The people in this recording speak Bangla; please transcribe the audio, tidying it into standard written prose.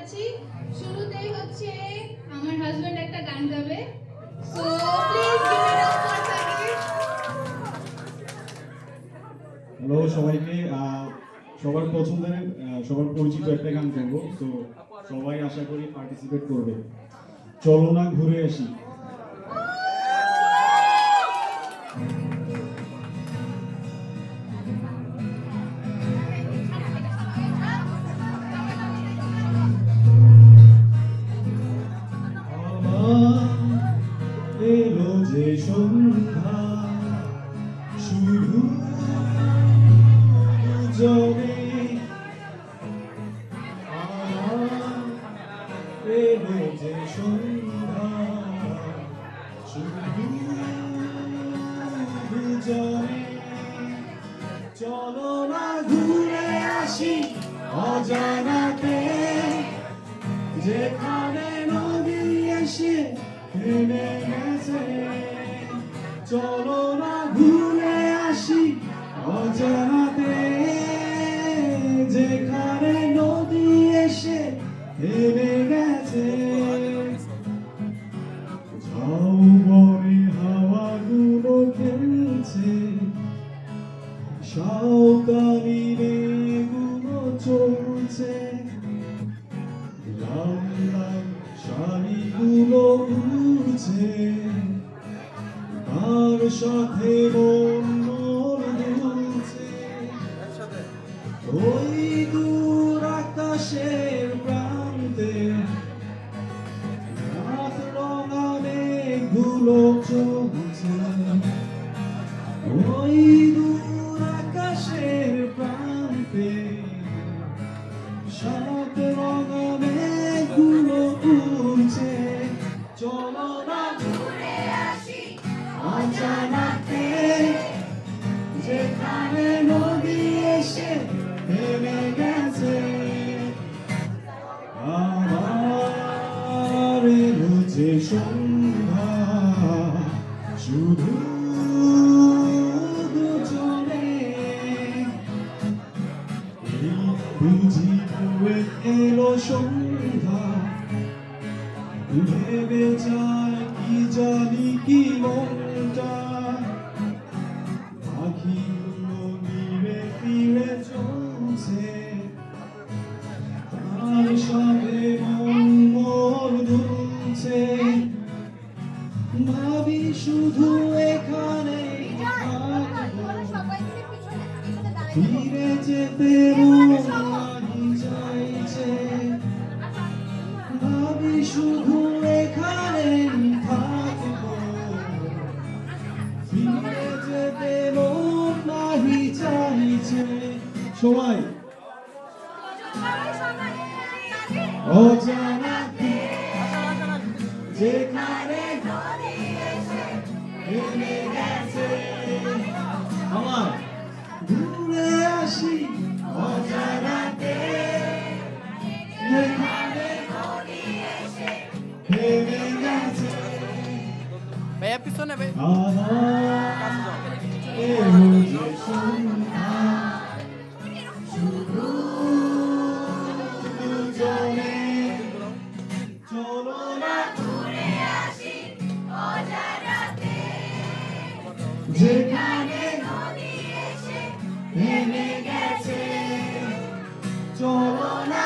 যাচ্ছি। শুরুতেই হচ্ছে আমার হাজবেন্ড একটা গান গাবে, so please give it up for Sakib. Hello সবাইকে, সবার পছন্দের সবার পরিচিত একটা গান গাবো, তো সবাই আশা করি পার্টিসিপেট করবে। চলো না ঘুরে আসি। এলো যে সন্ধ্যা শুধু জলে, এলো যে সন্ধ্যা শুধু জলে। চলো না ঘুরে আসি অজানাতে, যেখানে নদী এসে থেমে গেছে। চলো না ঘুরে আসি অজানাতে, যেখানে নদী এসে থেমে গেছে। ঝাউবনে হাওয়াগুলো খেলছে, সাঁওতালি মেয়েগুলো চলছে, লাল লাল শাড়িগুলো উড়ছে, তার সাথে মন মোর দুলছে। ওই দূর আকাশের প্রান্তে রাত রঙা মেঘগুলো চলছে। ওই দূর আকাশের প্রান্তে সাত রঙা মেঘগুলো উড়ছে। চলো না ঘুরে আসি অজানাতে, যেখানে নদী এসে থেমে গেছে। আমার এলো যে সন্ধ্যা শুধু দুজনে, এই বুঝি বয়ে এলো সন্ধ্যা, ভেবে যায় কি জানি কি মনটা। পাখিগুলো নিরে ফিরে চলছে, তার সাথে মন মোর দুলছে। ভাবি শুধু এখানে ফিরে যেতে মন নাহি চাইছে। ভাবি শুধু এখানে থাকবো, ফিরে যেতে মন নাহি চাইছে। সবাই অজানাতে, যেখানে থেমে গেছে। আমার ঘুরে আসি অজানাতে, যেখানে থেমে গেছে। ভাইয়া পিছনে ভাই আমার এলো যে সন্ধ্যা শুধু দুজনে। চলো না ঘুরে আসি অজানাতে, যেখানে নদী এসে থেমে গেছে। চলো না